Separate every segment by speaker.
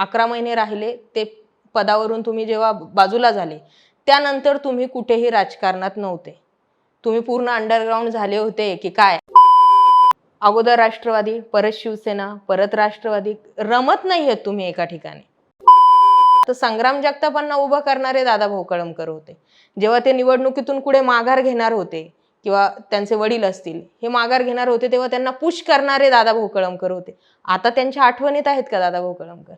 Speaker 1: 11 महिने राहिले, ते पदावरून तुम्ही जेव्हा बाजूला झाले त्यानंतर तुम्ही कुठेही राजकारणात नव्हते. तुम्ही पूर्ण अंडरग्राऊंड झाले होते की काय? अगोदर राष्ट्रवादी, परत शिवसेना, परत राष्ट्रवादी, रमत नाहीये तुम्ही एका ठिकाणी. तर संग्राम जगतापांना उभं करणारे दादाभाऊ कळमकर होते. जेव्हा ते निवडणुकीतून पुढे माघार घेणार होते किंवा त्यांचे वडील असतील हे माघार घेणार होते, तेव्हा त्यांना पुश करणारे दादाभाऊ कळमकर होते. आता त्यांच्या आठवणीत आहेत का दादाभाऊ कळमकर?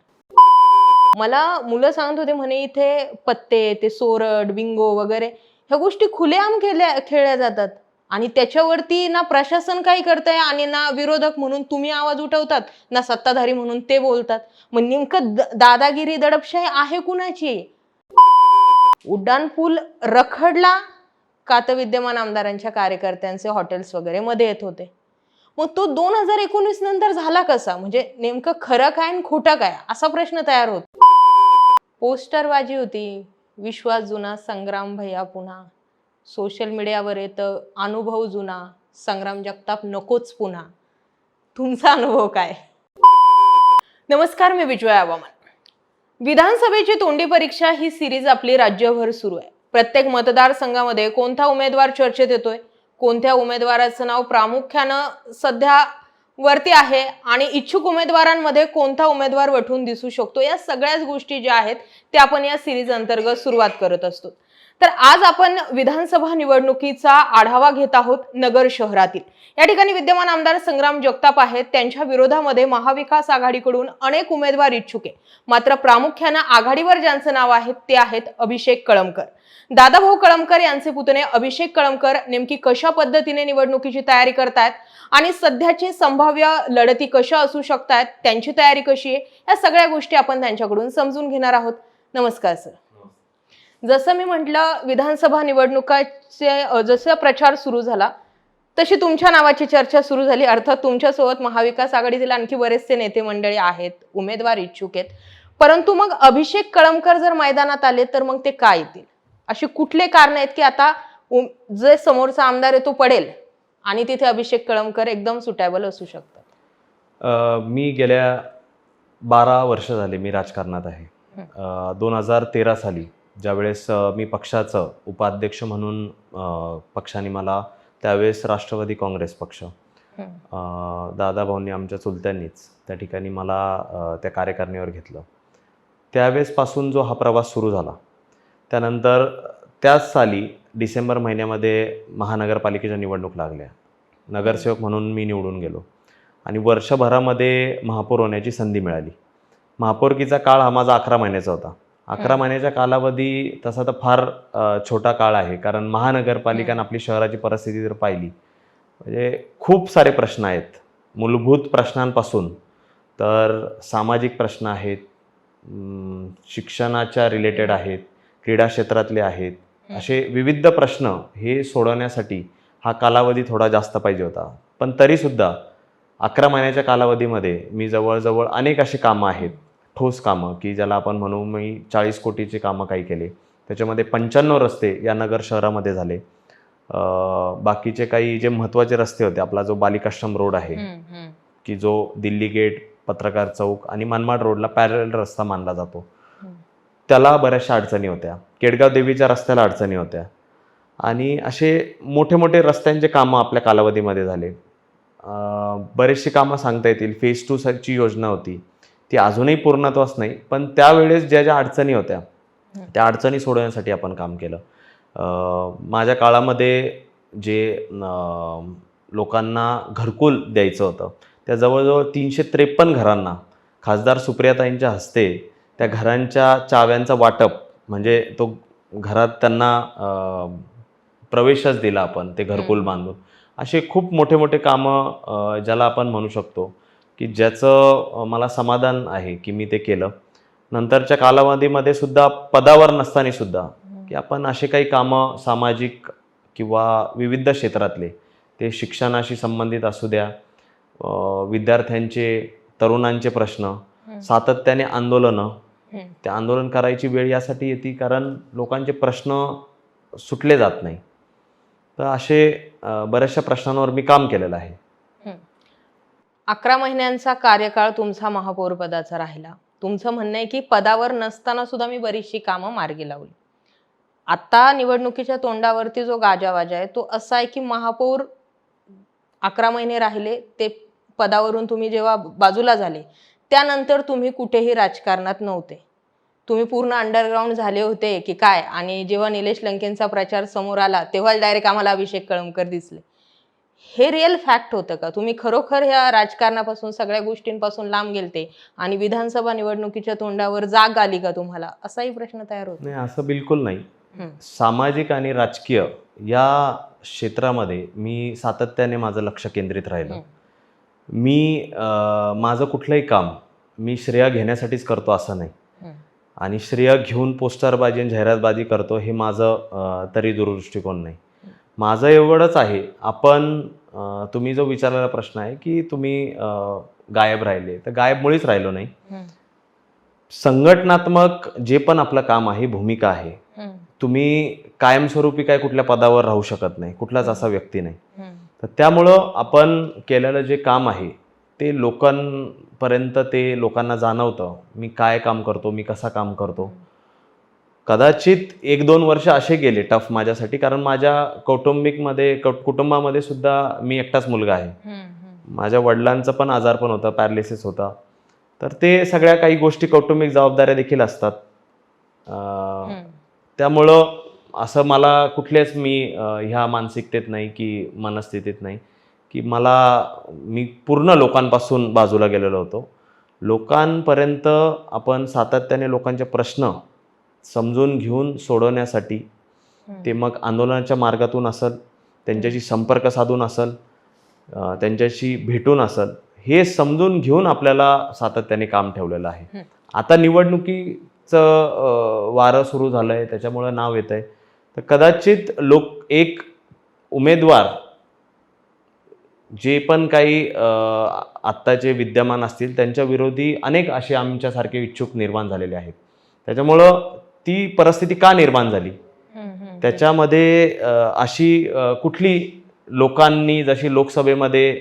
Speaker 1: मला मुलं सांगत होते म्हणे इथे पत्ते, ते सोरड, बिंगो वगैरे ह्या गोष्टी खुलेआम खेळल्या जातात आणि त्याच्यावरती ना प्रशासन काही करतंय आणि ना विरोधक म्हणून तुम्ही आवाज उठवतात, ना सत्ताधारी म्हणून ते बोलतात. मग नेमकं दादागिरी, दडपशाही आहे कुणाची? उड्डाण पूल रखडला का तर विद्यमान आमदारांच्या कार्यकर्त्यांचे हॉटेल्स वगैरे मध्ये येत होते. मग तो 2019 नंतर झाला कसा? म्हणजे नेमकं खरं काय आणि खोटं काय असा प्रश्न तयार होतो. पोस्टरबाजी होती, विश्वास जुना, संग्राम भैया पुन्हा. सोशल मीडियावर येतं अनुभव जुना, संग्राम जगताप नकोच पुन्हा. तुमचा अनुभव काय? नमस्कार, मी विजया आवामान. विधानसभेची तोंडी परीक्षा ही सिरीज आपली राज्यभर सुरू आहे. प्रत्येक मतदारसंघामध्ये कोणता उमेदवार चर्चेत येतोय, कोणत्या उमेदवाराचं नाव प्रामुख्यानं सध्या वरती आहे आणि इच्छुक उमेदवारांमध्ये कोणता उमेदवार वठून दिसू शकतो, या सगळ्याच गोष्टी ज्या आहेत त्या आपण या सिरीज अंतर्गत सुरुवात करत असतो. तर आज आपण विधानसभा निवडणुकीचा आढावा घेत आहोत नगर शहरातील. या ठिकाणी विद्यमान आमदार संग्राम जगताप आहेत, त्यांच्या विरोधामध्ये महाविकास आघाडीकडून अनेक उमेदवार इच्छुक आहे. मात्र प्रामुख्याने आघाडीवर ज्यांचं नाव आहे ते आहेत अभिषेक कळमकर. दादाभाऊ कळमकर यांचे पुतणे अभिषेक कळमकर नेमकी कशा पद्धतीने निवडणुकीची तयारी करतायत आणि सध्याची संभाव्य लढती कशा असू शकतात, त्यांची तयारी कशी आहे, या सगळ्या गोष्टी आपण त्यांच्याकडून समजून घेणार आहोत. नमस्कार सर. जसं मी म्हटलं, विधानसभा निवडणुकाचे जसं प्रचार सुरू झाला तशी तुमच्या नावाची चर्चा सुरू झाली. अर्थात तुमच्यासोबत महाविकास आघाडीतील आणखी बरेचसे नेते मंडळी आहेत, उमेदवार इच्छुक आहेत. परंतु मग अभिषेक कळमकर जर मैदानात आले तर मग ते काय येतील? अशी कुठले कारण आहेत की आता जे समोरचा आमदार आहे तो पडेल आणि तिथे अभिषेक कळमकर एकदम सुटेबल असू शकतात?
Speaker 2: मी गेल्या 12 वर्ष झाले मी राजकारणात आहे. 2013 साली ज्यावेळेस मी पक्षाचं उपाध्यक्ष म्हणून पक्षाने मला त्यावेळेस राष्ट्रवादी काँग्रेस पक्ष दादाभाऊंनी आमच्या चुलत्यांनीच त्या ठिकाणी मला त्या कार्यकारिणीवर घेतलं. त्यावेळेसपासून जो हा प्रवास सुरू झाला, त्यानंतर त्याच साली डिसेंबर महिन्यामध्ये महानगरपालिकेच्या निवडणूक लागल्या. नगरसेवक म्हणून मी निवडून गेलो आणि वर्षभरामध्ये महापौर होण्याची संधी मिळाली. महापौरकीचा काळ हा माझा 11 महिन्याचा होता. 11 महिन्याचा कालावधी तसा तर फार छोटा काळ आहे, कारण महानगरपालिका आपली शहराची परिस्थिती जर पाहिली म्हणजे खूप सारे प्रश्न आहेत. मूलभूत प्रश्नांपासून तर सामाजिक प्रश्न आहेत, शिक्षणाच्या रिलेटेड आहेत, क्रीडा क्षेत्रातले आहेत, असे विविध प्रश्न हे सोडवण्यासाठी हा कालावधी थोडा जास्त पाहिजे होता. पण तरीसुद्धा 11 महिन्याच्या कालावधीमध्ये मी जवळजवळ अनेक अशी कामं आहेत, ठोस कामं की ज्याला आपण म्हणू, मी 40 कोटीचे कामं काही केले. त्याच्यामध्ये 95 रस्ते या नगर शहरामध्ये झाले. बाकीचे काही जे महत्त्वाचे रस्ते होते, आपला जो बालिकाश्रम रोड आहे की जो दिल्ली गेट, पत्रकार चौक आणि मनमाड रोडला पॅरल रस्ता मानला जातो, त्याला बऱ्याचशा अडचणी होत्या. केडगाव देवीच्या रस्त्याला अडचणी होत्या आणि असे मोठे मोठे रस्त्यांचे कामं आपल्या कालावधीमध्ये झाले. बरेचशी कामं सांगता येतील. फेज 2 ची योजना होती, ती अजूनही पूर्णत्वास नाही, पण त्यावेळेस ज्या ज्या अडचणी होत्या त्या अडचणी सोडवण्यासाठी आपण काम केलं. माझ्या काळामध्ये जे लोकांना घरकुल द्यायचं होतं त्या जवळजवळ 353 घरांना खासदार सुप्रियाताईंच्या हस्ते त्या घरांच्या चाव्यांचं वाटप, म्हणजे तो घरात त्यांना प्रवेशच दिला आपण ते घरकुल बांधून. असे खूप मोठे मोठे कामं ज्याला आपण म्हणू शकतो की ज्याचं मला समाधान आहे की मी ते केलं. नंतरच्या कालावधीमध्ये सुद्धा पदावर नसताना सुद्धा की आपण असे काही कामं सामाजिक किंवा विविध क्षेत्रातले, ते शिक्षणाशी संबंधित असू द्या, विद्यार्थ्यांचे, तरुणांचे प्रश्न, सातत्याने आंदोलनं, ते आंदोलन करायची वेळ यासाठी येते कारण लोकांचे प्रश्न सुटले जात नाही. तर असे बऱ्याचशा प्रश्नांवर मी काम केलेलं आहे.
Speaker 1: 11 महिन्यांचा कार्यकाळ तुमचा महापौर पदाचा राहिला. तुमचं म्हणणं आहे की पदावर नसताना सुद्धा मी बरीचशी कामं मार्गी लावली. आता निवडणुकीच्या तोंडावरती जो गाजावाजा आहे तो असा आहे की महापौर 11 महिने राहिले, ते पदावरून तुम्ही जेव्हा बाजूला झाले त्यानंतर तुम्ही कुठेही राजकारणात नव्हते. तुम्ही पूर्ण अंडरग्राऊंड झाले होते की काय? आणि जेव्हा निलेश लंकेंचा प्रचार समोर आला तेव्हा डायरेक्ट आम्हाला अभिषेक कळमकर दिसले. हे रिअल फॅक्ट होतं का? तुम्ही खरोखर ह्या राजकारणापासून सगळ्या गोष्टींपासून लांब गेलते आणि विधानसभा निवडणुकीच्या तोंडावर जाग आली का तुम्हाला? असाही प्रश्न तयार होतो.
Speaker 2: नाही, असं बिलकुल नाही.
Speaker 1: हम्म.
Speaker 2: सामाजिक आणि राजकीय या क्षेत्रामध्ये मी सातत्याने माझं लक्ष केंद्रित राहिलं. मी माझं कुठलंही काम मी श्रेय घेण्यासाठीच करतो असं नाही, आणि श्रेय घेऊन पोस्टरबाजी आणि जाहिरातबाजी करतो हे माझं तरी दूरदृष्टिकोन नाही. माझं एवढंच आहे, आपण तुम्ही जो विचारलेला प्रश्न आहे की तुम्ही गायब राहिले, तर गायब मुळीच राहिलो नाही. संघटनात्मक जे पण आपलं काम आहे, भूमिका आहे, तुम्ही कायमस्वरूपी काय कुठल्या पदावर राहू शकत नाही, कुठलाच असा व्यक्ती नाही. तर त्यामुळं आपण केलेलं जे काम आहे ते लोकांपर्यंत, ते लोकांना जाणवतं मी काय काम करतो, मी कसा काम करतो. कदाचित 1-2 वर्ष असे गेले टफ माझ्यासाठी, कारण माझ्या कुटुंबामध्ये सुद्धा मी एकटाच मुलगा आहे. माझ्या वडिलांचं पण आजारपण होतं, पॅरालिसिस होता. तर ते सगळ्या काही गोष्टी कौटुंबिक जबाबदाऱ्या देखील असतात. त्यामुळं असं मला कुठलेच मी ह्या मानसिकतेत नाही की मनस्थितीत नाही की मी पूर्ण लोकांपासून बाजूला गेलेलो होतो. लोकांपर्यंत आपण सातत्याने लोकांचे प्रश्न समजून घेऊन सोडवण्यासाठी, ते मग आंदोलनाच्या मार्गातून असेल, त्यांच्याशी संपर्क साधून असेल, त्यांच्याशी भेटून असेल, हे समजून घेऊन आपल्याला सातत्याने काम ठेवलेलं आहे. आता निवडणुकीचं वारं सुरू झालं आहे, त्याच्यामुळं नाव येत आहे. तर कदाचित एक उमेदवार जे पण काही आत्ताचे विद्यमान असतील त्यांच्या विरोधी अनेक असे आमच्यासारखे इच्छुक निर्माण झालेले आहेत. त्याच्यामुळं ती परिस्थिती का निर्माण झाली, त्याच्यामध्ये अशी कुठली लोकांनी जशी लोकसभेमध्ये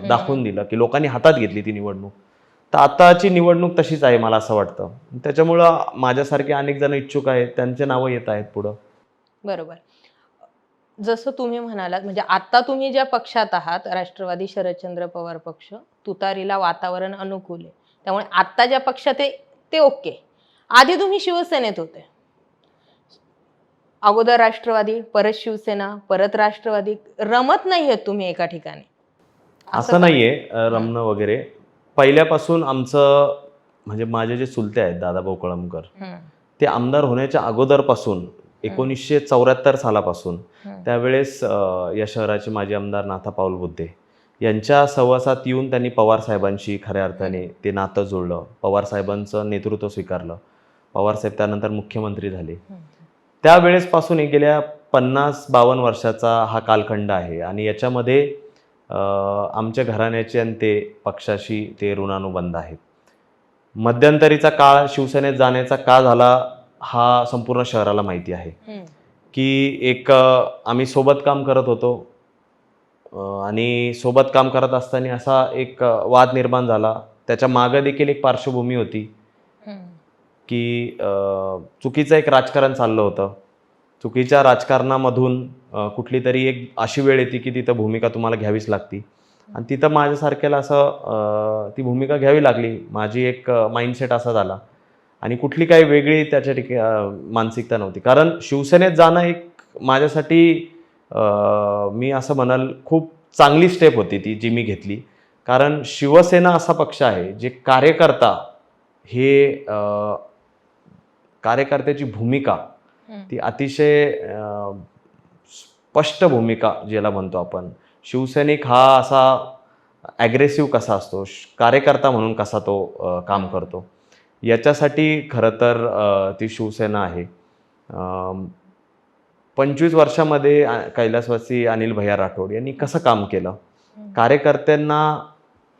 Speaker 2: दाखवून दिलं की लोकांनी हातात घेतली ती निवडणूक, तर आताची निवडणूक तशीच आहे मला असं वाटतं. त्याच्यामुळं माझ्यासारखे अनेक जण इच्छुक आहेत, त्यांचे नावं येत आहेत पुढं.
Speaker 1: बरोबर. जसं तुम्ही म्हणालात, म्हणजे आता तुम्ही ज्या पक्षात आहात, राष्ट्रवादी शरदचंद्र पवार पक्ष, तुतारीला वातावरण अनुकूल आहे, त्यामुळे आता ज्या पक्षात आहे ते ओके. आधी तुम्ही शिवसेनेत होते, अगोदर राष्ट्रवादी, परत शिवसेना, परत राष्ट्रवादी, रमत नाहीये तुम्ही एका ठिकाणी?
Speaker 2: असं नाहीये रमणं वगैरे. पहिल्यापासून आमचं, म्हणजे माझे जे चुलते आहेत दादाभाऊ कळमकर, ते आमदार होण्याच्या अगोदरपासून 1974 सालापासून, त्यावेळेस या शहराचे माजी आमदार नाथा पाऊल बुद्धे यांच्या सहवासात येऊन त्यांनी पवार साहेबांशी खऱ्या अर्थाने ते नातं जुळलं. पवार साहेबांचं नेतृत्व स्वीकारलं. पवार साहेब त्यानंतर मुख्यमंत्री झाले. त्यावेळेसपासून गेल्या 50-52 वर्षाचा हा कालखंड आहे, आणि याच्यामध्ये आमच्या घराण्याचे आणि ते पक्षाशी ते ऋणानुबंध आहेत. मध्यंतरीचा काळ शिवसेनेत जाण्याचा का झाला हा संपूर्ण शहराला माहिती आहे की आम्ही सोबत काम करत होतो, आणि सोबत काम करत असताना असा एक वाद निर्माण झाला. त्याच्या मागे देखील एक पार्श्वभूमी होती की चुकीचं एक राजकारण चाललं होतं. चुकीच्या राजकारणामधून कुठली तरी एक अशी वेळ येते की तिथं भूमिका तुम्हाला घ्यावीच लागती, आणि तिथं माझ्यासारख्याला असं ती भूमिका घ्यावी लागली. माझी एक माइंडसेट असा झाला, आणि कुठली काही वेगळी त्याच्या मानसिकता नव्हती. कारण शिवसेनेत जाणं एक माझ्यासाठी मी असं म्हणाल खूप चांगली स्टेप होती ती, जी मी घेतली. कारण शिवसेना असा पक्ष आहे जे कार्यकर्त्याची भूमिका ती अतिशय स्पष्ट भूमिका ज्याला म्हणतो आपण. शिवसैनिक हा असा ॲग्रेसिव्ह कसा असतो, कार्यकर्ता म्हणून कसा तो काम करतो, याच्यासाठी खरं तर ती शिवसेना आहे. 25 वर्षामध्ये कैलासवासी अनिल भैया राठोड यांनी कसं काम केलं, कार्यकर्त्यांना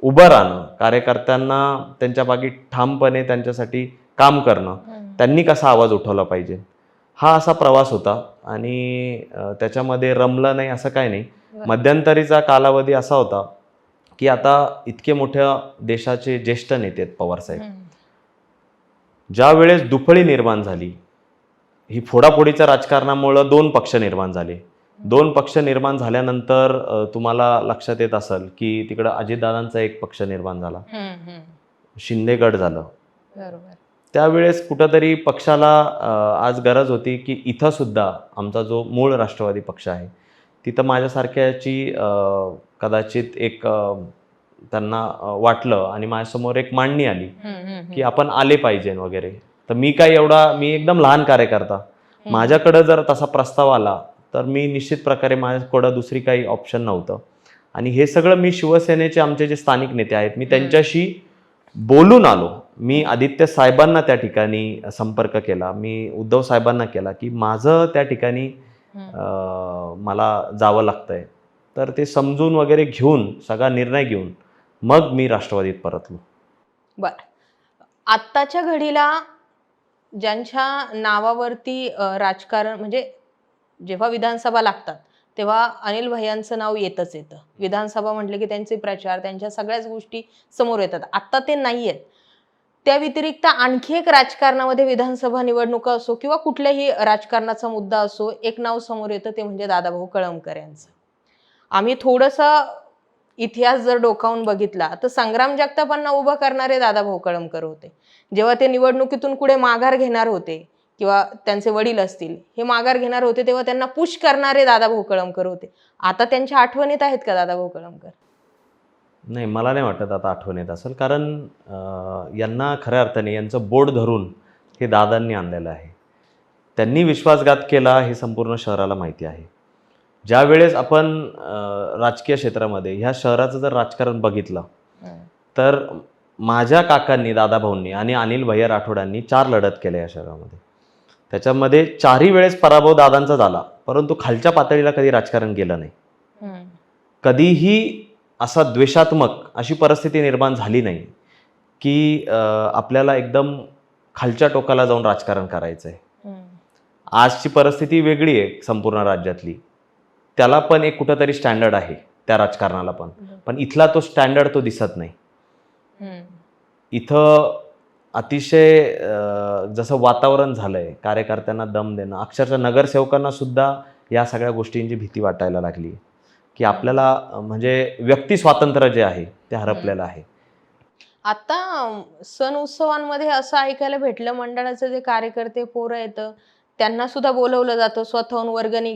Speaker 2: उभं राहणं, कार्यकर्त्यांना त्यांच्या मागे ठामपणे त्यांच्यासाठी काम करणं, त्यांनी कसा आवाज उठवला पाहिजे, हा असा प्रवास होता. आणि त्याच्यामध्ये रमलं नाही असं काय नाही. मध्यंतरीचा कालावधी असा होता की आता इतके मोठ्या देशाचे ज्येष्ठ नेते आहेत पवारसाहेब, ज्या वेळेस दुफळी निर्माण झाली, ही फोडाफोडीच्या राजकारणामुळं 2 पक्ष निर्माण झाले. 2 पक्ष निर्माण झाल्यानंतर तुम्हाला लक्षात येत असेल की तिकडं अजितदादांचा एक पक्ष निर्माण झाला, शिंदे गट झालं.
Speaker 1: बरोबर.
Speaker 2: त्यावेळेस कुठंतरी पक्षाला आज गरज होती की इथं सुद्धा आमचा जो मूळ राष्ट्रवादी पक्ष आहे तिथं माझ्यासारख्याची कदाचित एक त्यांना वाटलं आणि माझ्यासमोर एक मांडणी आली की आपण आले पाहिजे वगैरे. तर मी एकदम लहान कार्यकर्ता, माझ्याकडं जर तसा प्रस्ताव आला तर मी निश्चित प्रकारे माझ्याकडं दुसरी काही ऑप्शन नव्हतं. आणि हे सगळं मी शिवसेनेचे आमचे जे स्थानिक नेते आहेत मी त्यांच्याशी बोलून आलो. मी आदित्य साहेबांना त्या ठिकाणी संपर्क केला, मी उद्धव साहेबांना केला की माझं त्या ठिकाणी मला जावं लागतंय. तर ते समजून वगैरे घेऊन सगळा निर्णय घेऊन मग मी राष्ट्रवादीत परतलो.
Speaker 1: बर, आत्ताच्या घडीला ज्यांच्या नावावरती राजकारण म्हणजे जेव्हा विधानसभा लागतात तेव्हा अनिल भैयांचं नाव येतच येतं. विधानसभा म्हटलं की त्यांचे प्रचार, त्यांच्या सगळ्याच गोष्टी समोर येतात. आत्ता ते नाही आहेत. त्या व्यतिरिक्त आणखी एक राजकारणामध्ये विधानसभा निवडणुका असो किंवा कुठल्याही राजकारणाचा मुद्दा असो, एक नाव समोर येतं, ते म्हणजे दादाभाऊ कळमकर यांचं. आम्ही थोडंसं इतिहास जर डोकावून बघितला तर संग्राम जगतापांना उभं करणारे दादाभाऊ कळमकर होते. जेव्हा ते निवडणुकीतून पुढे माघार घेणार होते किंवा त्यांचे वडील असतील हे माघार घेणार होते तेव्हा त्यांना पुश करणारे दादाभाऊ कळमकर होते. आता त्यांच्या आठवणीत आहेत का दादाभाऊ कळमकर?
Speaker 2: नाही, मला नाही वाटत आता आठवण येत असेल, कारण यांना खऱ्या अर्थाने यांचं बोट धरून हे दादांनी आणलेलं आहे. त्यांनी विश्वासघात केला हे संपूर्ण शहराला माहिती आहे. ज्या वेळेस आपण राजकीय क्षेत्रामध्ये ह्या शहराचं जर राजकारण बघितलं तर माझ्या काकांनी, दादाभाऊंनी आणि अनिल भैया राठोडांनी 4 लढत केल्या या शहरामध्ये. त्याच्यामध्ये 4ही वेळेस पराभव दादांचा झाला, परंतु खालच्या पातळीला कधी राजकारण गेलं नाही. कधीही असा द्वेषात्मक अशी परिस्थिती निर्माण झाली नाही की आपल्याला एकदम खालच्या टोकाला जाऊन राजकारण करायचं आहे. आजची परिस्थिती वेगळी आहे संपूर्ण राज्यातली, त्याला पण एक कुठंतरी स्टँडर्ड आहे त्या राजकारणाला पण इथला तो स्टँडर्ड तो दिसत नाही. इथं अतिशय जसं वातावरण झालंय, कार्यकर्त्यांना दम देणं, अक्षरशः नगरसेवकांना सुद्धा या सगळ्या गोष्टींची भीती वाटायला लागली की आपल्याला म्हणजे व्यक्ती स्वातंत्र्य जे आहे ते हरपलेलं आहे.
Speaker 1: आता सण उत्सवांमध्ये असं ऐकायला भेटलं, मंडळाचे जे कार्यकर्ते पोरं येतं त्यांना सुद्धा बोलवलं जातं, स्वतःहून वर्गणी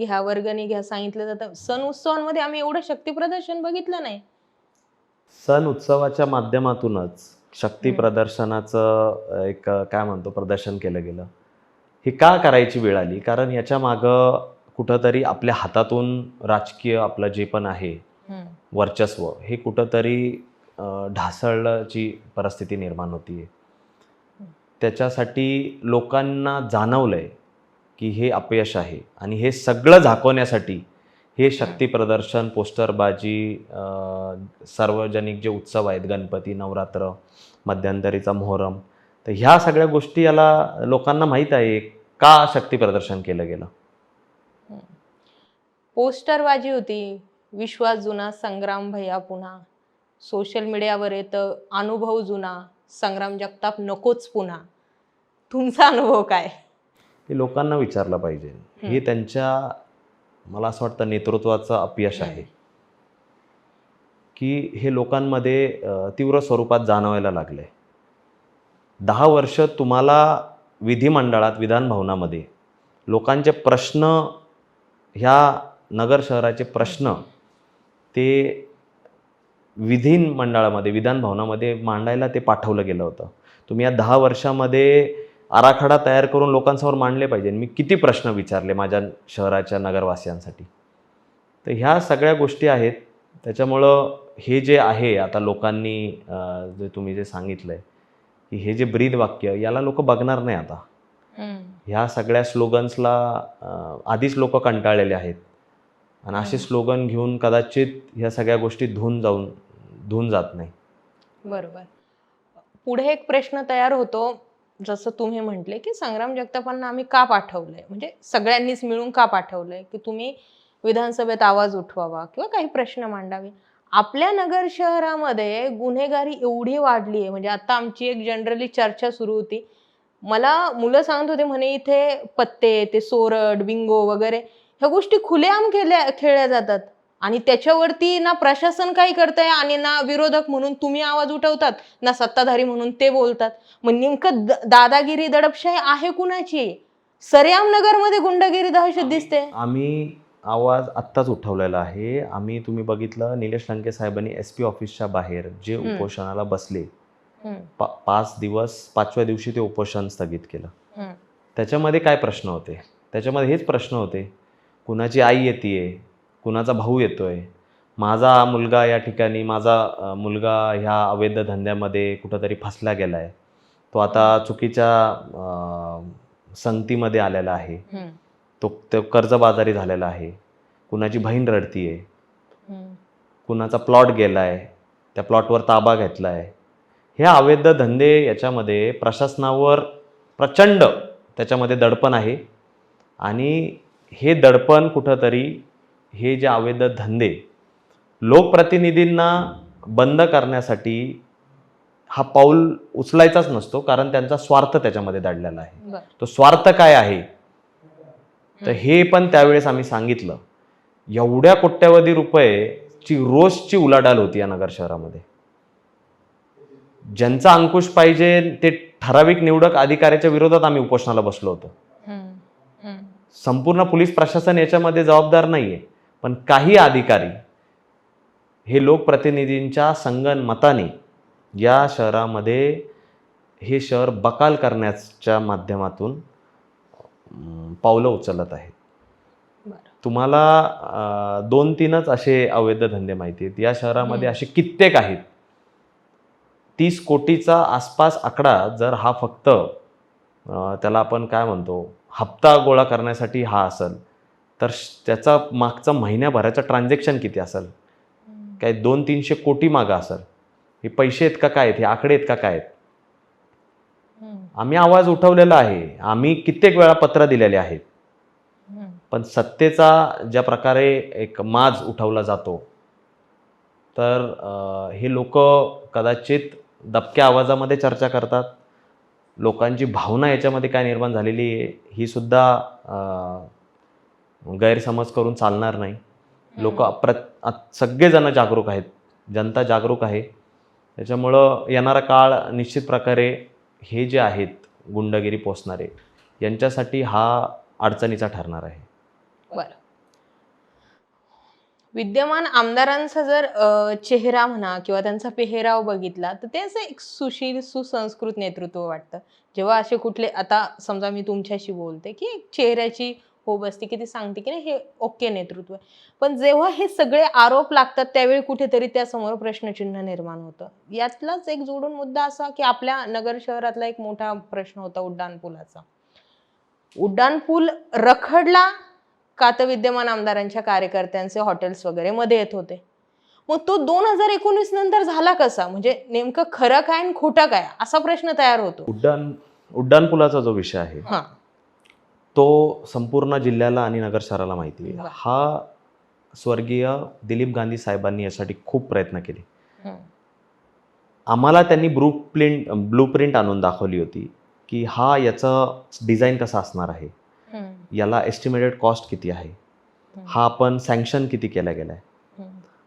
Speaker 1: घ्या सांगितलं जातं. सण उत्सवांमध्ये आम्ही एवढं शक्ती प्रदर्शन बघितलं नाही.
Speaker 2: सण उत्सवाच्या माध्यमातूनच शक्ती प्रदर्शनाचं एक काय म्हणतो प्रदर्शन केलं गेलं. हे का करायची वेळ आली? कारण याच्या मागं कुठंतरी आपल्या हातातून राजकीय आपलं जे पण आहे वर्चस्व हे कुठंतरी ढासळण्याची परिस्थिती निर्माण होतीये. त्याच्यासाठी लोकांना जाणवलंय की हे अपयश आहे आणि हे सगळं झाकवण्यासाठी हे शक्ती प्रदर्शन, पोस्टरबाजी, सार्वजनिक जे उत्सव आहेत, गणपती, नवरात्र, मध्यंतरीचा मोहरम, तर ह्या सगळ्या गोष्टी याला लोकांना माहीत आहे का शक्ती प्रदर्शन केलं गेलं.
Speaker 1: पोस्टरबाजी होती, विश्वास जुना, संग्राम भैया पुन्हा. सोशल मीडियावर येतं अनुभव जुना, संग्राम जगताप नकोच पुन्हा. तुमचा अनुभव काय?
Speaker 2: हे लोकांना विचारलं पाहिजे. हे त्यांच्या मला असं वाटतं नेतृत्वाचं अपयश आहे की हे लोकांमध्ये तीव्र स्वरूपात जाणवायला लागलंय. 10 वर्ष तुम्हाला विधिमंडळात, विधान भवनामध्ये लोकांचे प्रश्न, ह्या नगर शहराचे प्रश्न ते विधिमंडळामध्ये, विधान भवनामध्ये मांडायला ते पाठवलं गेलं होतं. तुम्ही या 10 वर्षामध्ये आराखडा तयार करून लोकांसमोर मांडले पाहिजे. मी किती प्रश्न विचारले माझ्या शहराच्या नगरवासियांसाठी. तर ह्या सगळ्या गोष्टी आहेत. त्याच्यामुळं हे जे आहे आता लोकांनी जे तुम्ही जे सांगितलंय की हे जे ब्रीद वाक्य याला लोक बघणार नाही आता. ह्या सगळ्या स्लोगन्सला आधीच लोक कंटाळलेले आहेत आणि असे स्लोगन घेऊन कदाचित ह्या सगळ्या गोष्टी धुवून जात नाही.
Speaker 1: बरोबर. पुढे एक प्रश्न तयार होतो, जसं तुम्ही म्हटले की संग्राम जगतापांना आम्ही का पाठवलंय, म्हणजे सगळ्यांनीच मिळून का पाठवलंय की तुम्ही विधानसभेत आवाज उठवावा किंवा काही प्रश्न मांडावे. आपल्या नगर शहरामध्ये गुन्हेगारी एवढी वाढली आहे, म्हणजे आता आमची एक जनरली चर्चा सुरू होती, मला मुलं सांगत होते म्हणे इथे पत्ते, ते सोरड, बिंगो वगैरे ह्या गोष्टी खुलेआम खेळल्या जातात आणि त्याच्यावरती ना प्रशासन काही करतंय आणि ना विरोधक म्हणून तुम्ही आवाज उठवतात, ना सत्ताधारी म्हणून ते बोलतात. मग नेमकं दादागिरी दडपशाही आहे कुणाची? सरेआम नगरमध्ये गुंडगिरी दहशत दिसते.
Speaker 2: आम्ही आवाज आत्ताच उठवलेला आहे. तुम्ही बघितलं निलेश लंके साहेबांनी SP ऑफिसच्या बाहेर जे उपोषणाला बसले, 5 दिवस 5व्या दिवशी ते उपोषण स्थगित केलं. त्याच्यामध्ये काय प्रश्न होते? त्याच्यामध्ये हेच प्रश्न होते, कुणाची आई येतेय, कुणाचा भाऊ येतोय, माझा मुलगा या ठिकाणी, माझा मुलगा ह्या अवैध धंद्यामध्ये कुठंतरी फसला गेलाय, तो आता चुकीच्या संगतीमध्ये आलेला आहे, तो कर्जबाजारी झालेला आहे, कुणाची बहीण रडतीये, कुणाचा प्लॉट गेलाय, त्या प्लॉटवर ताबा घेतलाय. हे अवैध धंदे याच्यामध्ये प्रशासनावर प्रचंड त्याच्यामध्ये दडपण आहे आणि हे दडपण कुठंतरी हे जे अवैध धंदे लोकप्रतिनिधींना बंद करण्यासाठी हा पाऊल उचलायचाच नसतो, कारण त्यांचा स्वार्थ त्याच्यामध्ये दडलेला आहे. तो स्वार्थ काय आहे तर हे पण त्यावेळेस आम्ही सांगितलं. एवढ्या कोट्यवधी रुपयेची रोजची उलाढाल होती या नगर शहरामध्ये. ज्यांचा अंकुश पाहिजे ते ठराविक निवडक अधिकाऱ्याच्या विरोधात आम्ही उपोषणाला बसलो होतो. संपूर्ण पोलीस प्रशासन याच्यामध्ये जबाबदार नाहीये, पण काही अधिकारी हे लोकप्रतिनिधींच्या संगनमताने या शहरामध्ये हे शहर बकाल करण्याच्या माध्यमातून पावलं उचलत आहेत. तुम्हाला 2-3च असे अवैध धंदे माहिती आहेत. या शहरामध्ये असे कित्येक आहेत. 30 कोटीचा आसपास आकडा जर हा फक्त त्याला आपण काय म्हणतो हप्ता गोळा करण्यासाठी हा असेल, तर त्याचा मागचा महिन्याभराचं ट्रान्झॅक्शन किती असेल? काय 200-300 कोटी मागं असेल. हे पैसे आहेत का काय आहेत? हे आकडे आहेत का काय आहेत? आम्ही आवाज उठवलेला आहे, आम्ही कित्येक वेळा पत्र दिलेले आहेत, पण सत्तेचा ज्या प्रकारे एक माज उठवला जातो, तर हे लोक कदाचित दबक्या आवाजामध्ये चर्चा करतात. लोकांची भावना याच्यामध्ये काय निर्माण झालेली आहे ही सुद्धा गैरसमज करून चालणार नाही. लोक सगळेजण जागरूक आहेत, जनता जागरूक आहे. त्याच्यामुळं येणारा काळ निश्चित प्रकारे हे जे आहेत गुंडगिरी पोसणारे यांच्यासाठी हा अडचणीचा ठरणार आहे.
Speaker 1: बरं, विद्यमान आमदारांचा जर चेहरा म्हणा किंवा त्यांचा पेहराव बघितला तर ते असं एक सुशील सुसंस्कृत नेतृत्व वाटतं. जेव्हा असे कुठले, आता समजा मी तुमच्याशी बोलते की एक चेहऱ्याची हो बसते की ती सांगते की नाही हे ओके नेतृत्व आहे, पण जेव्हा हे सगळे आरोप लागतात त्यावेळी कुठेतरी त्यासमोर प्रश्नचिन्ह निर्माण होतं. यातलाच एक जोडून मुद्दा असा की आपल्या नगर शहरातला एक मोठा प्रश्न होता उड्डाणपुलाचा. उड्डाणपूल रखडला का तर विद्यमान आमदारांच्या कार्यकर्त्यांचे हॉटेल्स वगैरे मध्ये येत होते. मग तो 2019 नंतर झाला कसा? म्हणजे नेमकं खरं काय आणि खोटं काय असा प्रश्न तयार होतो.
Speaker 2: उड्डाणपुलाचा जो विषय आहे तो संपूर्ण जिल्ह्याला आणि नगर शहराला माहिती आहे. हा स्वर्गीय दिलीप गांधी साहेबांनी यासाठी खूप प्रयत्न केले. आम्हाला त्यांनी ब्लूप्रिंट आणून दाखवली होती की याचं डिझाईन कसं असणार आहे, याला एस्टिमेटेड कॉस्ट किती आहे, हा आपण सँक्शन किती केला गेलाय.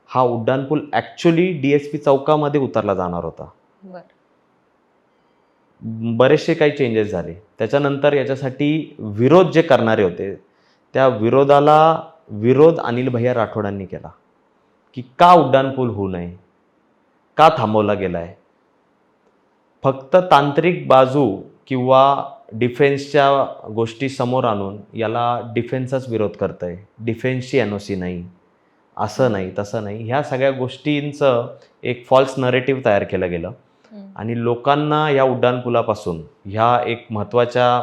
Speaker 2: हा उड्डाणपूल ॲक्च्युली DSP चौकामध्ये उतरला जाणार होता. बरेचसे काही चेंजेस झाले. त्याच्यानंतर याच्यासाठी विरोध जे करणारे होते त्या विरोध अनिल भैया राठोडांनी केला की का उड्डाणपूल होऊ नये, का थांबवला गेलाय. फक्त तांत्रिक बाजू किंवा डिफेन्सच्या गोष्टी समोर आणून याला डिफेन्सच विरोध करतंय, डिफेन्सची NOC नाही, असं नाही तसं नाही, ह्या सगळ्या गोष्टींचं एक फॉल्स नरेटिव्ह तयार केलं गेलं आणि लोकांना या उड्डाणपुलापासून ह्या एक महत्त्वाच्या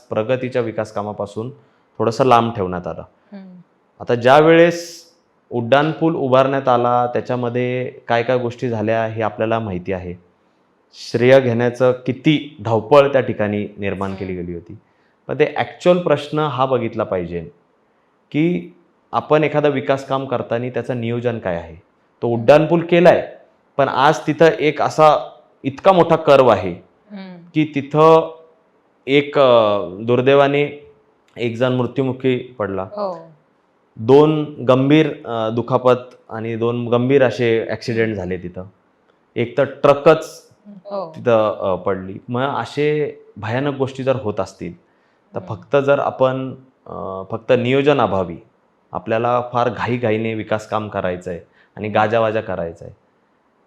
Speaker 2: प्रगतीच्या विकास कामापासून थोडंसं लांब ठेवण्यात आलं. आता ज्या वेळेस उड्डाणपूल उभारण्यात आला त्याच्यामध्ये काय काय गोष्टी झाल्या हे आपल्याला माहिती आहे. श्रेय घेण्याचं किती धावपळ त्या ठिकाणी निर्माण केली गेली होती. पण ते ॲक्च्युअल प्रश्न हा बघितला पाहिजे की आपण एखादा विकास काम करताना त्याचं नियोजन काय आहे. तो उड्डाणपूल केलाय पण आज तिथं एक असा इतका मोठा कर्व आहे की तिथं एक दुर्दैवाने एक जण मृत्युमुखी पडला,
Speaker 1: हो
Speaker 2: 2 गंभीर दुखापत आणि 2 गंभीर असे ॲक्सिडेंट झाले तिथं. एक तर ट्रकच
Speaker 1: हो
Speaker 2: तिथं पडली. मग असे भयानक गोष्टी जर होत असतील तर
Speaker 1: हम्म.
Speaker 2: फक्त जर आपण फक्त नियोजनाभावी आपल्याला फार घाईघाईने विकास काम करायचं आहे आणि गाजावाजा करायचा आहे,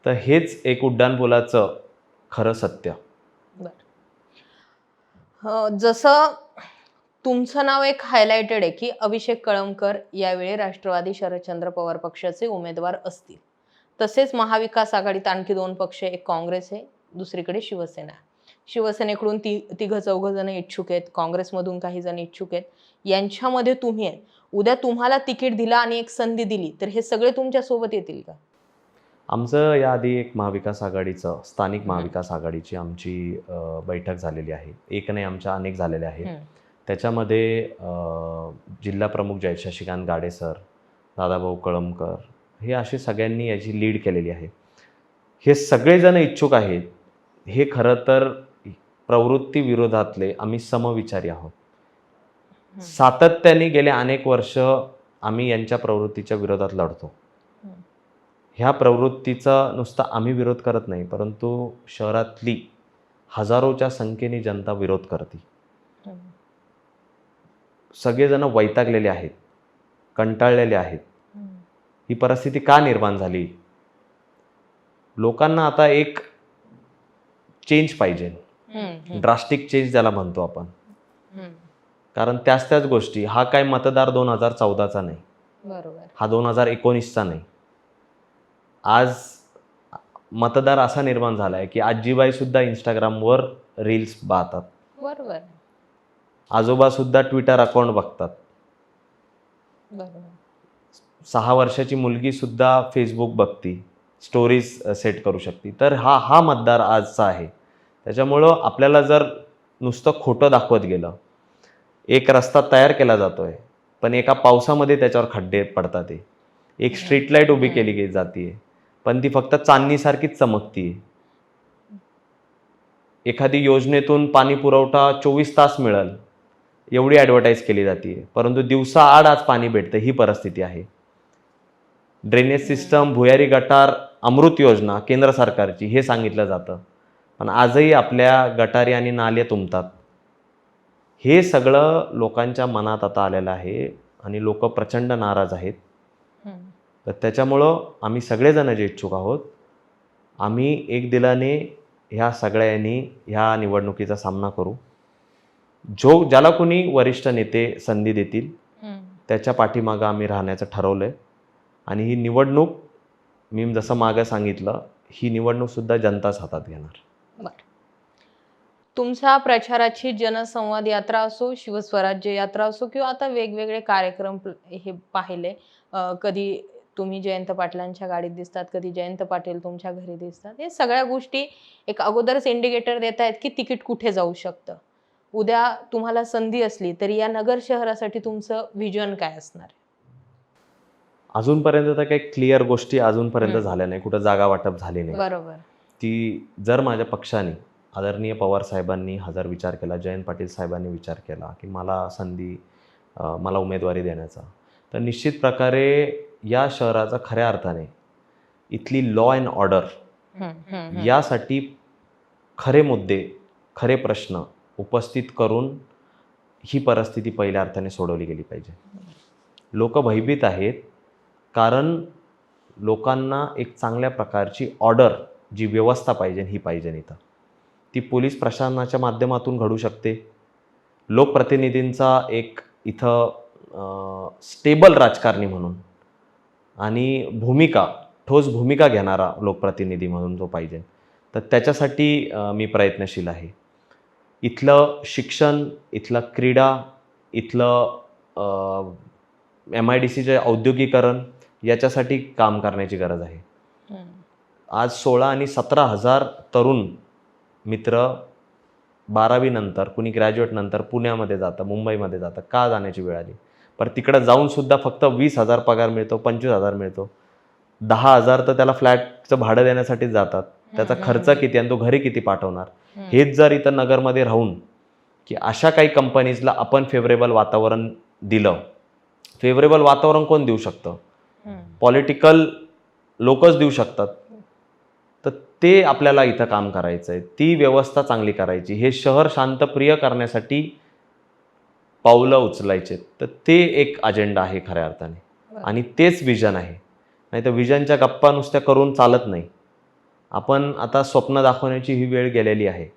Speaker 2: तर हेच एक उड्डाणपुलाचं खरं सत्य.
Speaker 1: जसं तुमचं नाव एक हायलाइटेड आहे की अभिषेक कळमकर यावेळी राष्ट्रवादी शरदचंद्र पवार पक्षाचे उमेदवार असतील. तसेच महाविकास आघाडीत आणखी 2 पक्ष, एक काँग्रेस आहे, दुसरीकडे शिवसेना. शिवसेनेकडून तिघं चौघं जण इच्छुक आहेत, काँग्रेसमधून काही जण इच्छुक आहेत, यांच्यामध्ये तुम्ही आहेत. उद्या तुम्हाला तिकीट दिलं आणि एक संधी दिली तर हे सगळे तुमच्या सोबत येतील का?
Speaker 2: आमचं याआधी एक महाविकास आघाडीचं स्थानिक महाविकास आघाडीची आमची बैठक झालेली आहे. एक नाही, आमच्या अनेक झालेल्या आहेत. त्याच्यामध्ये जिल्हा प्रमुख शशिकांत गाडे सर, दादाभाऊ कळमकर, हे असे सगळ्यांनी याची लीड केलेली आहे. हे सगळेजण इच्छुक आहेत. हे खरं तर प्रवृत्ती विरोधातले आम्ही समविचारी आहोत. सातत्याने गेले अनेक वर्ष आम्ही यांच्या प्रवृत्तीच्या विरोधात लढतो. ह्या प्रवृत्तीचा नुसता आम्ही विरोध करत नाही, परंतु शहरातली हजारोच्या संख्येने जनता विरोध करते. सगळेजण वैतागलेले आहेत, कंटाळलेले आहेत. ही परिस्थिती का निर्माण झाली? लोकांना आता एक चेंज पाहिजे, ड्रास्टिक चेंज ज्याला म्हणतो आपण. कारण त्याच गोष्टी, हा काय मतदार 2014चा नाही,
Speaker 1: बरोबर,
Speaker 2: हा 2019चा नाही. आज मतदार असा निर्माण झालाय की आजीबाई सुद्धा इंस्टाग्रामवर रील्स पाहतात,
Speaker 1: बरोबर,
Speaker 2: आजोबा सुद्धा ट्विटर अकाउंट बघतात,
Speaker 1: बरोबर.
Speaker 2: 6 वर्षाची मुलगी सुद्धा फेसबुक बघती, स्टोरीज सेट करू शकते. तर हा मतदार आजचा आहे. त्याच्यामुळं आपल्याला जर नुसतं खोटं दाखवत गेलं, एक रस्ता तयार केला जातोय पण एका पावसामध्ये त्याच्यावर खड्डे पडतात, एक स्ट्रीट लाईट उभी केली जाते पण ती फक्त चांदणीसारखीच चमकतीये, एखादी योजनेतून पाणी पुरवठा 24 तास मिळेल एवढी ॲडव्हर्टाईज केली जाते, परंतु दिवसाआड आज पाणी भेटतं, ही परिस्थिती आहे. ड्रेनेज सिस्टम, भुयारी गटार, अमृत योजना केंद्र सरकारची हे सांगितलं जातं, पण आजही आपल्या गटारी आणि नाले तुंबतात. हे सगळं लोकांच्या मनात आता आलेलं आहे आणि लोक प्रचंड नाराज आहेत. तर त्याच्यामुळं आम्ही सगळेजण जे इच्छुक आहोत, आम्ही एक दिलाने ह्या सगळ्यांनी ह्या निवडणुकीचा सामना करू. ज्याला कोणी वरिष्ठ नेते संधी देतील त्याच्या पाठीमागं आम्ही राहण्याचं ठरवलंय. आणि ही निवडणूक, मी जसं मागं सांगितलं, ही निवडणूक सुद्धा जनताच हातात घेणार.
Speaker 1: बरं. तुमच्या प्रचाराची जनसंवाद यात्रा असो, शिवस्वराज्य यात्रा असो किंवा आता वेगवेगळे कार्यक्रम हे पाहिले, कधी तुम्ही जयंत पाटलांच्या गाडीत दिसतात, कधी जयंत पाटील तुमच्या घरी दिसतात. हे सगळ्या गोष्टी एक अगोदरच इंडिकेटर देत आहेत की तिकीट कुठे जाऊ शकतं. उद्या तुम्हाला संधी असली तरी या नगर शहरासाठी तुमचं व्हिजन काय असणार?
Speaker 2: अजूनपर्यंत तर काही क्लिअर गोष्टी अजूनपर्यंत झाल्या नाही, कुठं जागा वाटप झाली नाही.
Speaker 1: बरोबर.
Speaker 2: ती जर माझ्या पक्षाने, आदरणीय पवार साहेबांनी जर विचार केला, जयंत पाटील साहेबांनी विचार केला की मला संधी, मला उमेदवारी देण्याचा, तर निश्चित प्रकारे या शहराचा खऱ्या अर्थाने इथली लॉ अँड ऑर्डर यासाठी खरे मुद्दे, खरे प्रश्न उपस्थित करून ही परिस्थिती पहिल्या अर्थाने सोडवली गेली पाहिजे. लोक भयभीत आहेत कारण लोकांना एक चांगल्या प्रकारची ऑर्डर, जी व्यवस्था पाहिजे ही पाहिजे. इथं ती पोलीस प्रशासनाच्या माध्यमातून घडू शकते, लोकप्रतिनिधींचा एक इथं स्टेबल राजकारणी म्हणून आणि ठोस भूमिका घेणारा लोकप्रतिनिधी म्हणून जो पाहिजे. तर त्याच्यासाठी मी प्रयत्नशील आहे. इथलं शिक्षण, इथलं क्रीडा, इथलं MIDCचे औद्योगिकरण याच्यासाठी काम करण्याची गरज आहे. आज 16 आणि 17 हजार तरुण मित्र 12वी नंतर, कुणी ग्रॅज्युएट नंतर पुण्यामध्ये जातं, मुंबईमध्ये जातं. का जाण्याची वेळ आली? पण तिकडं जाऊन सुद्धा फक्त 20,000 पगार मिळतो, 25,000 मिळतो. 10,000 तर त्याला फ्लॅटचं भाडं देण्यासाठीच जातात. त्याचा खर्च किती आणि तो घरी किती पाठवणार? हेच जर इथं नगरमध्ये राहून की अशा काही कंपनीजला आपण फेवरेबल वातावरण दिलं. फेवरेबल वातावरण कोण देऊ शकतं? पॉलिटिकल लोकच देऊ शकतात. तर ते आपल्याला इथं काम करायचं आहे, ती व्यवस्था चांगली करायची, हे शहर शांतप्रिय करण्यासाठी पावलं उचलायचे. तर ते एक अजेंडा आहे खऱ्या अर्थाने आणि तेच विजन आहे. नाही तर विजनच्या गप्पा नुसत्या करून चालत नाही. आपण आता स्वप्न दाखवण्याची ही वेळ गेलेली आहे.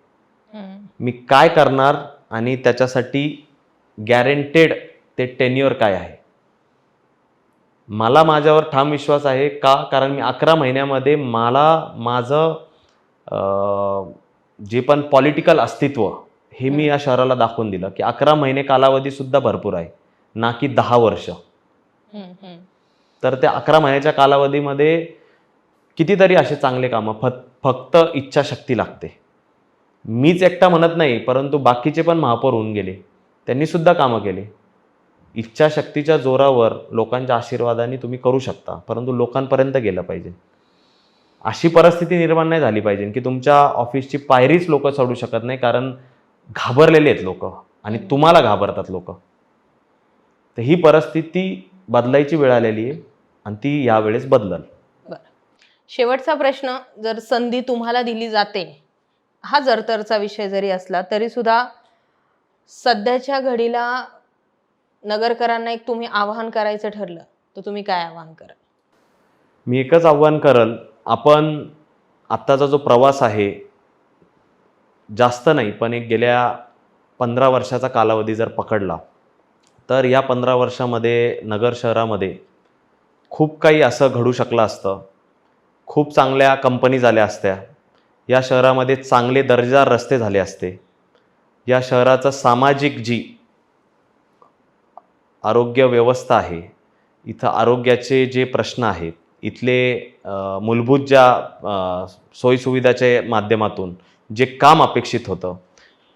Speaker 2: मी काय करणार आणि त्याच्यासाठी गॅरंटेड ते टेन्युअर काय आहे. मला माझ्यावर ठाम विश्वास आहे. का? कारण मी 11 महिन्यामध्ये मला माझं जे पण पॉलिटिकल अस्तित्व हे मी या शहराला दाखवून दिलं की 11 महिने कालावधी सुद्धा भरपूर आहे, ना की 10 वर्ष. तर त्या 11 महिन्याच्या कालावधीमध्ये कितीतरी असे चांगले कामं, फक्त इच्छाशक्ती लागते. मीच एकटा म्हणत नाही, परंतु बाकीचे पण महापौर होऊन गेले, त्यांनी सुद्धा कामं केले. इच्छाशक्तीच्या जोरावर लोकांच्या आशीर्वादाने तुम्ही करू शकता, परंतु लोकांपर्यंत गेलं पाहिजे. अशी परिस्थिती निर्माण नाही झाली पाहिजे की तुमच्या ऑफिसची पायरीच लोक चढू शकत नाही कारण घाबरलेले आहेत लोक आणि तुम्हाला घाबरतात लोक. तर ही परिस्थिती बदलायची वेळ आलेली आहे आणि ती यावेळेस बदलल.
Speaker 1: शेवटचा प्रश्न, जर संधी तुम्हाला दिली जाते, हा जरतरचा विषय जरी असला तरी सुद्धा सध्याच्या घडीला नगरकरांना एक तुम्ही आवाहन करायचं ठरलं तर तुम्ही काय आवाहन कराल?
Speaker 2: मी एकच आव्हान करल, आपण आत्ताचा जो प्रवास आहे, जास्त नाही पण एक गेल्या 15 वर्षाचा कालावधी जर पकडला तर या 15 वर्षामध्ये नगर शहरामध्ये खूप काही असं घडू शकलं असतं. खूप चांगल्या कंपनी झाल्या असत्या. या शहरामध्ये चांगले दर्जेदार रस्ते झाले असते. या शहराचं सामाजिक जी आरोग्य व्यवस्था आहे, इथं आरोग्याचे जे प्रश्न आहेत, इथले मूलभूत ज्या सोयीसुविधाच्या माध्यमातून जे काम अपेक्षित होतं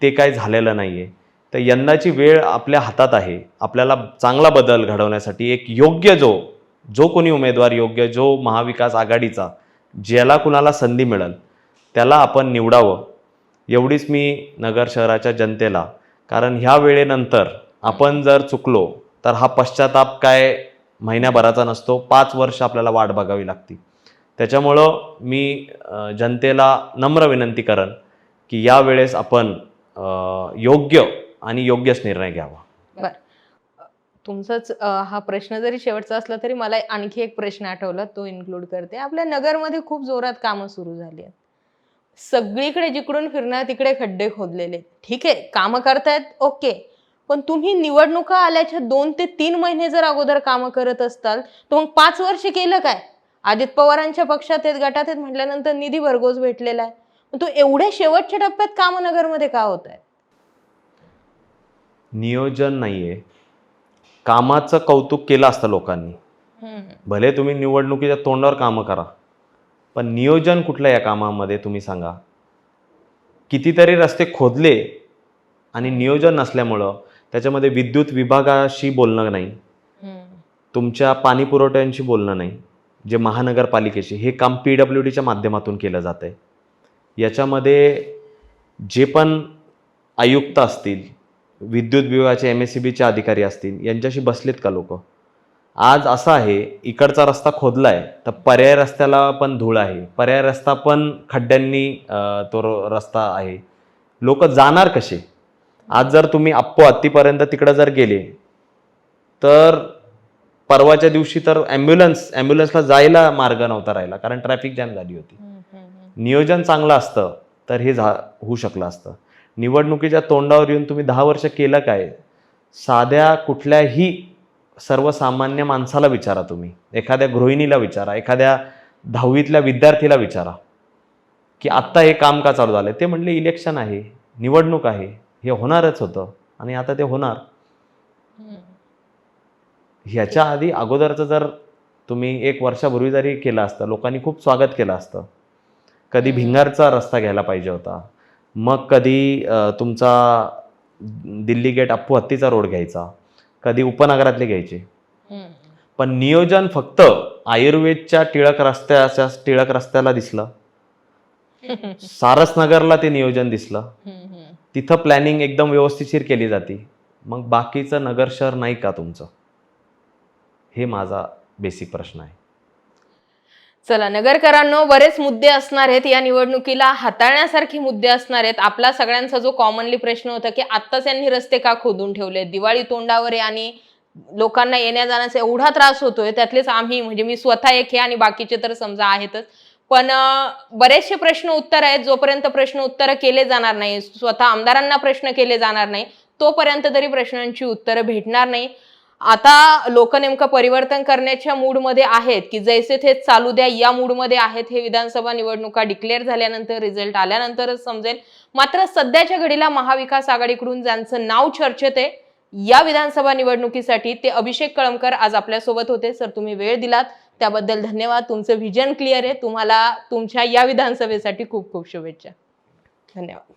Speaker 2: ते काय झालेलं नाही आहे. तर यंदाची वेळ आपल्या हातात आहे. आपल्याला चांगला बदल घडवण्यासाठी एक योग्य जो कोणी उमेदवार योग्य, जो महाविकास आघाडीचा, ज्याला कुणाला संधी मिळेल त्याला आपण निवडावं, एवढीच मी नगर शहराच्या जनतेला. कारण ह्या वेळेनंतर आपण जर चुकलो तर हा पश्चाताप काय महिन्याभराचा नसतो, 5 वर्ष आपल्याला वाट बघावी लागते. त्याच्यामुळं मी जनतेला नम्र विनंती करेन की यावेळेस आपण योग्य आणि योग्यच निर्णय घ्यावा.
Speaker 1: बर, तुमचाच हा प्रश्न जरी शेवटचा असला तरी मला आणखी एक प्रश्न आठवला, तो इन्क्लूड करते. आपल्या नगरमध्ये खूप जोरात कामं सुरू झाली आहेत. सगळीकडे जिकडून फिरणार तिकडे खड्डे खोदलेले. ठीक आहे, कामं करतायत, ओके, पण तुम्ही निवडणुका आल्याच्या 2 ते 3 महिने जर अगोदर कामं करत असताल तर मग 5 वर्ष केलं काय? अजित पवारांच्या पक्षात आहेत, गटात आहेत म्हटल्यानंतर निधी भरघोस भेटलेला आहे. पण तो एवढ्या शेवटच्या टप्प्यात कामं नगरमध्ये का होत आहेत?
Speaker 2: नियोजन नाहीये. कामाचं कौतुक केलं असतं लोकांनी. भले तुम्ही निवडणुकीच्या तोंडावर कामं करा, पण नियोजन कुठलं या कामामध्ये तुम्ही सांगा. कितीतरी रस्ते खोदले आणि नियोजन नसल्यामुळं त्याच्यामध्ये विद्युत विभागाशी बोलणं नाही, तुमच्या पाणी पुरवठ्यांशी बोलणं नाही, जे महानगरपालिकेशी हे काम PWDच्या माध्यमातून केलं जात आहे. याच्यामध्ये जे पण आयुक्त असतील, विद्युत विभागाचे MSEBचे अधिकारी असतील, यांच्याशी बसलेत का लोक? आज असं आहे, इकडचा रस्ता खोदलाय तर पर्याय रस्त्याला पण धूळ आहे, पर्याय रस्ता पण खड्ड्यांनी तो रस्ता आहे. लोक जाणार कसे? आज जर तुम्ही अप्पो हत्तीपर्यंत तिकडं जर गेले तर परवाच्या दिवशी तर ॲम्ब्युलन्सला जायला मार्ग नव्हता राहिला कारण ट्रॅफिक जॅम झाली होती. नियोजन चांगलं असतं तर हे होऊ शकलं असतं. निवडणुकीच्या तोंडावर येऊन तुम्ही 10 वर्ष केलं काय? साध्या कुठल्याही सर्वसामान्य माणसाला विचारा, तुम्ही एखाद्या गृहिणीला विचारा, एखाद्या 10वीतल्या विद्यार्थीला विचारा की आत्ता हे काम का चालू झालंय. ते म्हणले इलेक्शन आहे, निवडणूक आहे, हे होणारच होतं आणि आता ते होणार. ह्याच्या आधी अगोदरचं जर तुम्ही 1 वर्षापूर्वी जरी केलं असतं, लोकांनी खूप स्वागत केलं असतं. कधी भिंगारचा रस्ता घ्यायला पाहिजे होता, मग कधी तुमचा दिल्ली गेट अप्पू हत्तीचा रोड घ्यायचा, कधी उपनगरातले घ्यायचे. पण नियोजन फक्त आयुर्वेदच्या टिळक रस्त्याला दिसलं, सारसनगरला ते नियोजन दिसलं, तिथं प्लॅनिंग एकदम व्यवस्थितशीर केली जाते, मग बाकीचं नगर शहर नाही का तुमचं? हे माझा बेसिक प्रश्न आहे.
Speaker 1: चला, नगरकरांनो, बरेच मुद्दे असणार आहेत या निवडणुकीला, हाताळण्यासारखे मुद्दे असणार आहेत. आपला सगळ्यांचा जो कॉमनली प्रश्न होता की आत्ताच यांनी रस्ते का खोदून ठेवले, दिवाळी तोंडावर आहे आणि लोकांना येण्या जाण्याचा एवढा त्रास होतोय, त्यातलेच आम्ही म्हणजे मी स्वतः एक आहे आणि बाकीचे तर समजा आहेतच. पण बरेचसे प्रश्न उत्तर आहेत. जोपर्यंत प्रश्न उत्तर केले जाणार नाही, स्वतः आमदारांना प्रश्न केले जाणार नाही, तोपर्यंत तरी प्रश्नांची उत्तरं भेटणार नाही. आता लोक नेमकं परिवर्तन करण्याच्या मूडमध्ये आहेत की जैसे ते चालू द्या या मूडमध्ये आहेत, हे विधानसभा निवडणुका डिक्लेअर झाल्यानंतर, रिझल्ट आल्यानंतरच समजेल. मात्र सध्याच्या घडीला महाविकास आघाडीकडून ज्यांचं नाव चर्चेत आहे या विधानसभा निवडणुकीसाठी, ते अभिषेक कळमकर आज आपल्यासोबत होते. सर, तुम्ही वेळ दिलात त्याबद्दल धन्यवाद. तुमचं व्हिजन क्लिअर आहे. तुम्हाला तुमच्या या विधानसभेसाठी खूप खूप शुभेच्छा. धन्यवाद.